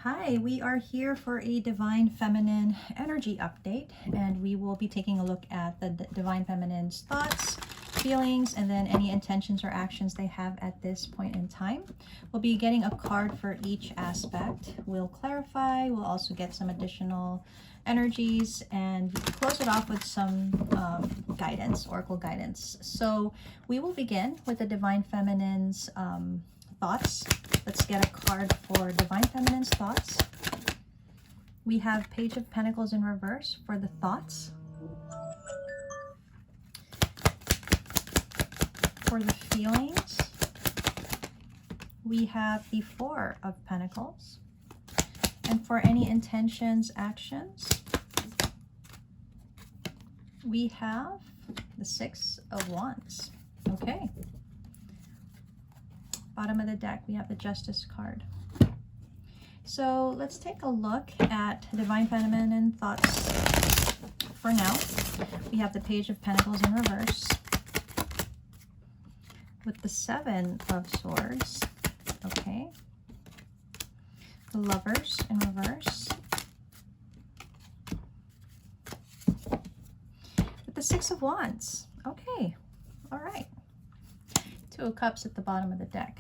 Hi, we are here for a Divine Feminine energy update, and we will be taking a look at the Divine Feminine's thoughts, feelings, and then any intentions or actions they have at this point in time. We'll be getting a card for each aspect. We'll clarify, we'll also get some additional energies, and close it off with some guidance, oracle guidance. So we will begin with the Divine Feminine's thoughts. Let's get a card for Divine Feminine's thoughts. We have Page of Pentacles in reverse for the thoughts. For the feelings, we have the Four of Pentacles. And for any intentions, actions, we have the Six of Wands. Okay. Bottom of the deck, we have the Justice card. So let's take a look at Divine Feminine thoughts for now. We have the Page of Pentacles in reverse with the Seven of Swords. Okay. The Lovers in reverse with the Six of Wands. Okay. All right. Two of Cups at the bottom of the deck.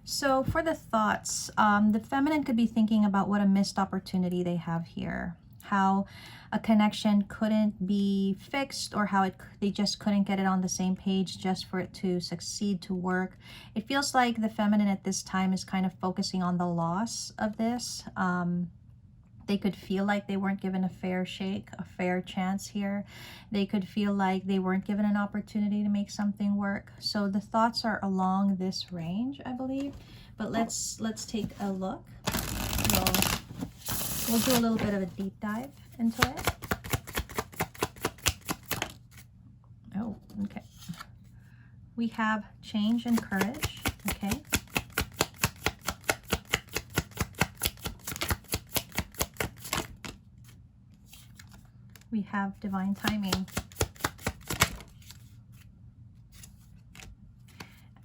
So for the thoughts, the feminine could be thinking about what a missed opportunity they have here, how a connection couldn't be fixed, or how they just couldn't get it on the same page just for it to succeed, to work. It feels like the feminine at this time is kind of focusing on the loss of this. They could feel like they weren't given a fair shake, a fair chance here. They could feel like they weren't given an opportunity to make something work. So the thoughts are along this range, I believe. But let's take a look. We'll do a little bit of a deep dive into it. Oh, okay. We have change and courage, okay? We have divine timing.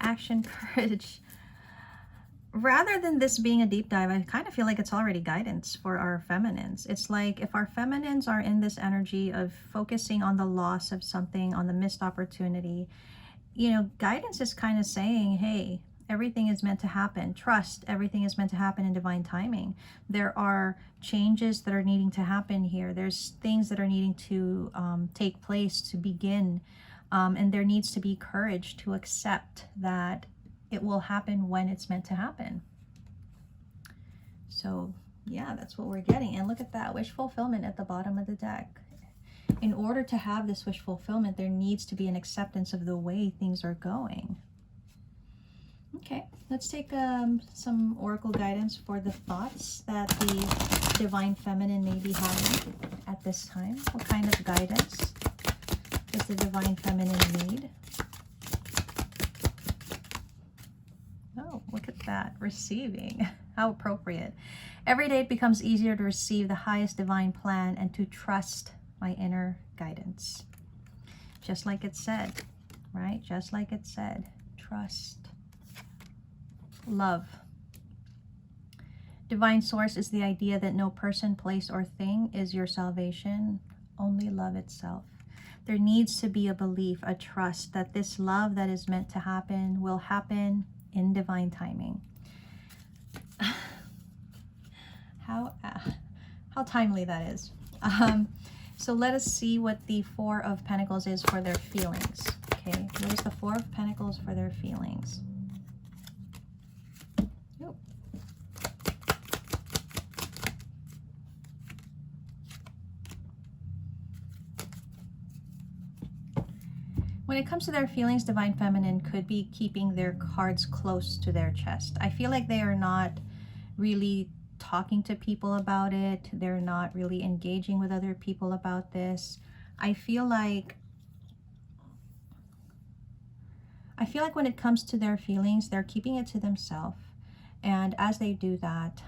Action, courage. Rather than this being a deep dive, I kind of feel like it's already guidance for our feminines. It's like if our feminines are in this energy of focusing on the loss of something, on the missed opportunity, you know, guidance is kind of saying, hey, everything is meant to happen. Trust, everything is meant to happen in divine timing. There are changes that are needing to happen here. There's things that are needing to take place to begin. And there needs to be courage to accept that it will happen when it's meant to happen. So yeah, that's what we're getting. And look at that, wish fulfillment at the bottom of the deck. In order to have this wish fulfillment, there needs to be an acceptance of the way things are going. Okay, let's take some oracle guidance for the thoughts that the Divine Feminine may be having at this time. What kind of guidance does the Divine Feminine need? Oh, look at that, receiving. How appropriate. Every day it becomes easier to receive the highest divine plan and to trust my inner guidance. Just like it said, right? Just like it said, trust. Love. Divine source is the idea that no person, place, or thing is your salvation, only love itself. There needs to be a belief, a trust that this love that is meant to happen will happen in divine timing. How timely that is. So let us see what the Four of Pentacles is for their feelings. Okay, what is the Four of Pentacles for their feelings? Ooh. When it comes to their feelings, Divine Feminine could be keeping their cards close to their chest. I feel like they are not really talking to people about it. They're not really engaging with other people about this. I feel like when it comes to their feelings, they're keeping it to themselves. And as they do that,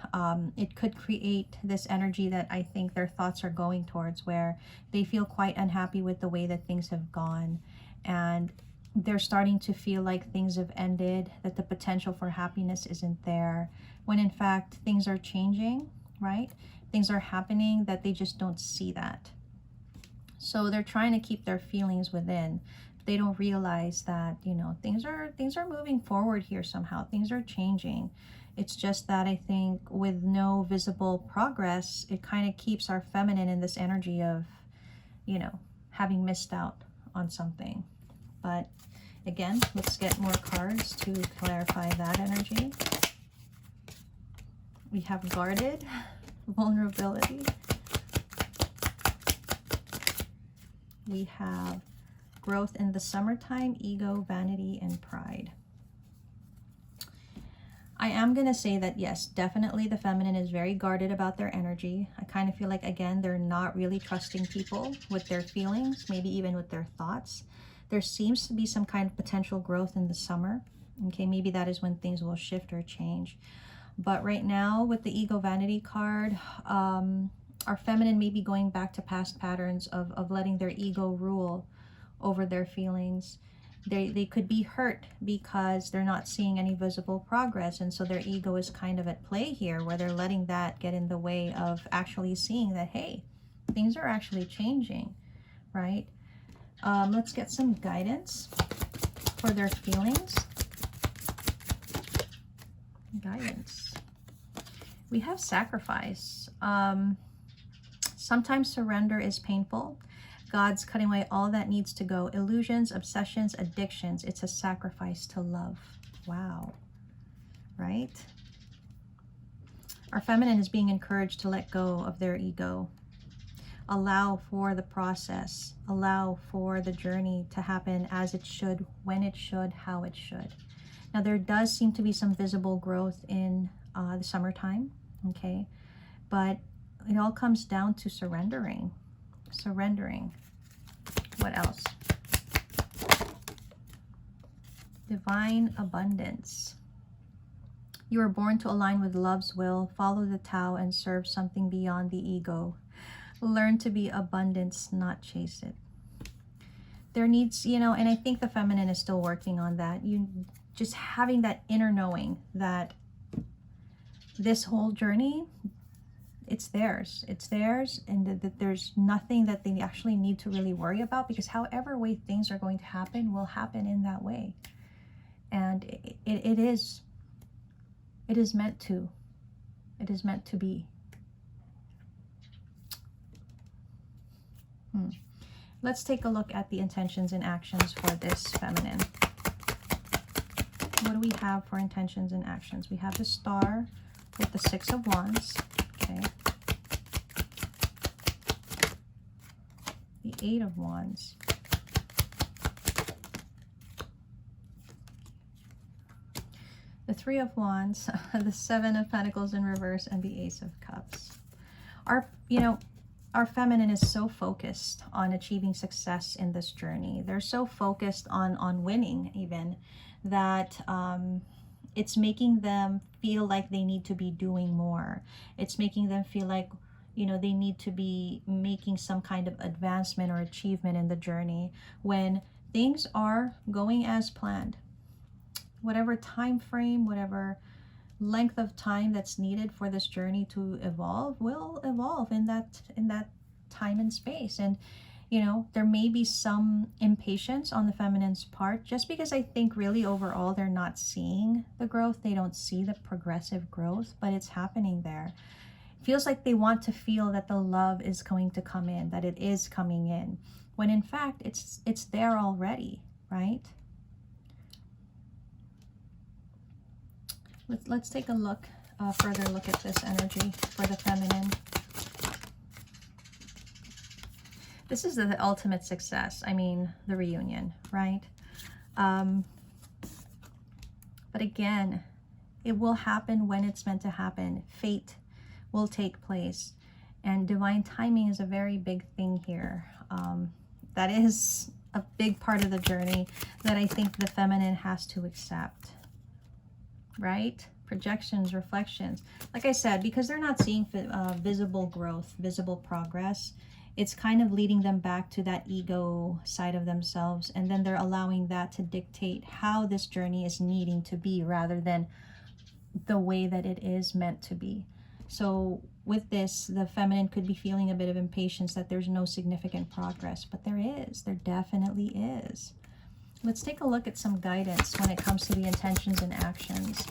it could create this energy that I think their thoughts are going towards, where they feel quite unhappy with the way that things have gone. And they're starting to feel like things have ended, that the potential for happiness isn't there, when in fact things are changing, right? Things are happening that they just don't see that. So they're trying to keep their feelings within. They don't realize that, you know, things are moving forward here somehow. Things are changing. It's just that I think with no visible progress, it kind of keeps our feminine in this energy of, you know, having missed out on something. But again, let's get more cards to clarify that energy. We have guarded, vulnerability. We have growth in the summertime, ego, vanity, and pride. I am going to say that, yes, definitely the feminine is very guarded about their energy. I kind of feel like, again, they're not really trusting people with their feelings, maybe even with their thoughts. There seems to be some kind of potential growth in the summer. Okay, maybe that is when things will shift or change. But right now, with the ego vanity card, our feminine may be going back to past patterns of letting their ego rule over their feelings. They could be hurt because they're not seeing any visible progress, and so their ego is kind of at play here, where they're letting that get in the way of actually seeing that, hey, things are actually changing, right? Let's get some guidance for their feelings. Guidance. We have sacrifice. Sometimes surrender is painful. God's cutting away all that needs to go. Illusions, obsessions, addictions. It's a sacrifice to love. Wow. Right? Our feminine is being encouraged to let go of their ego. Allow for the process. Allow for the journey to happen as it should, when it should, how it should. Now, there does seem to be some visible growth in the summertime, okay? But it all comes down to surrendering. Surrendering. What else? Divine abundance. You are born to align with love's will, follow the Tao, and serve something beyond the ego. Learn to be abundance, not chase it. There needs, you know, and I think the feminine is still working on that. You just having that inner knowing that this whole journey, it's theirs, and that there's nothing that they actually need to really worry about, because however way things are going to happen will happen in that way. And it is meant to. It is meant to be. Let's take a look at the intentions and actions for this feminine. What do we have for intentions and actions? We have the Star with the Six of Wands. Okay. The Eight of Wands. The Three of Wands, the Seven of Pentacles in reverse, and the Ace of Cups. Our feminine is so focused on achieving success in this journey. They're so focused on winning, even, that it's making them feel like they need to be doing more. It's making them feel like, you know, they need to be making some kind of advancement or achievement in the journey, when things are going as planned. Whatever time frame, whatever length of time that's needed for this journey to evolve will evolve in that time and space. And you know, there may be some impatience on the feminine's part, just because I think really overall they're not seeing the growth. They don't see the progressive growth, but it's happening there. It feels like they want to feel that the love is going to come in, that it is coming in, when in fact it's there already, right? Let's take a look, further look at this energy for the feminine. This is the ultimate success. I mean, the reunion, right? But again, it will happen when it's meant to happen. Fate will take place. And divine timing is a very big thing here. That is a big part of the journey that I think the feminine has to accept. Right? Projections, reflections. Like I said, because they're not seeing visible growth, visible progress, it's kind of leading them back to that ego side of themselves, and then they're allowing that to dictate how this journey is needing to be rather than the way that it is meant to be. So with this, the feminine could be feeling a bit of impatience that there's no significant progress, but there is. There definitely is. Let's take a look at some guidance when it comes to the intentions and actions.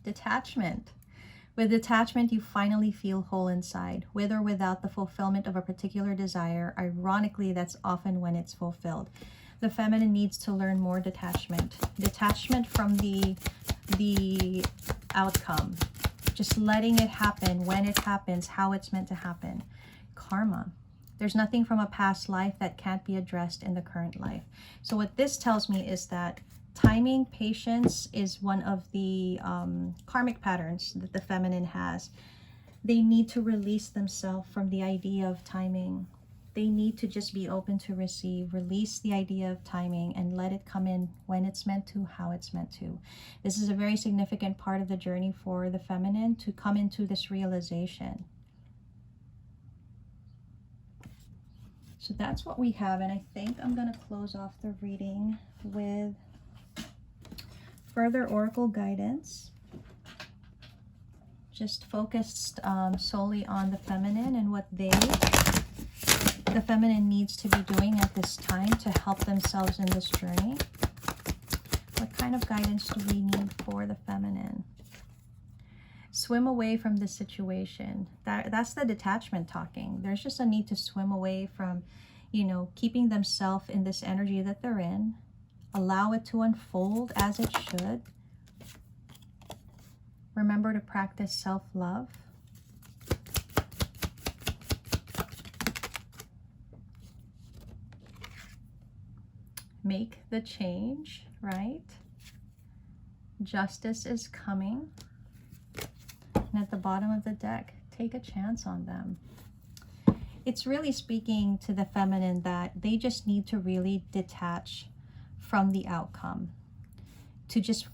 Detachment. With detachment, you finally feel whole inside, with or without the fulfillment of a particular desire. Ironically, that's often when it's fulfilled. The feminine needs to learn more detachment. Detachment from the outcome. Just letting it happen when it happens, how it's meant to happen. Karma. There's nothing from a past life that can't be addressed in the current life. So what this tells me is that timing, patience is one of the karmic patterns that the feminine has. They need to release themselves from the idea of timing. They need to just be open to receive, release the idea of timing, and let it come in when it's meant to, how it's meant to. This is a very significant part of the journey for the feminine to come into this realization. So that's what we have, and I think I'm going to close off the reading with further oracle guidance, just focused solely on the feminine and what the feminine needs to be doing at this time to help themselves in this journey. What kind of guidance do we need for the feminine? Swim away from the situation. That's the detachment talking. There's just a need to swim away from, keeping themselves in this energy that they're in. Allow it to unfold as it should. Remember to practice self-love. Make the change, right? Justice is coming. And at the bottom of the deck, take a chance on them. It's really speaking to the feminine that they just need to really detach from the outcome, to just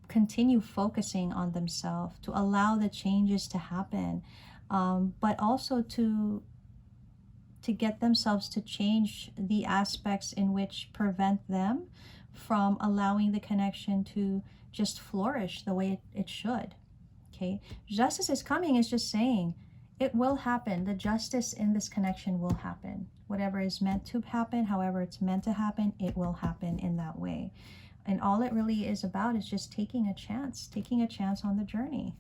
continue focusing on themselves, to allow the changes to happen, but also to get themselves to change the aspects in which prevent them from allowing the connection to just flourish the way it should. Okay, justice is coming is just saying it will happen. The justice in this connection will happen. Whatever is meant to happen, however it's meant to happen, it will happen in that way. And all it really is about is just taking a chance on the journey.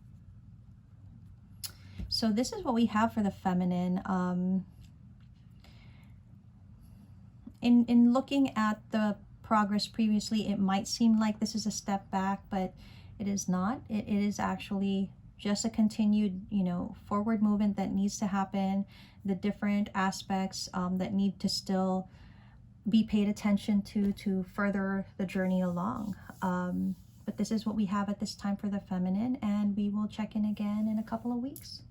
So this is what we have for the feminine. In looking at the progress previously, it might seem like this is a step back, but it is not. It is actually just a continued, forward movement that needs to happen. The different aspects that need to still be paid attention to further the journey along. But this is what we have at this time for the feminine, and we will check in again in a couple of weeks.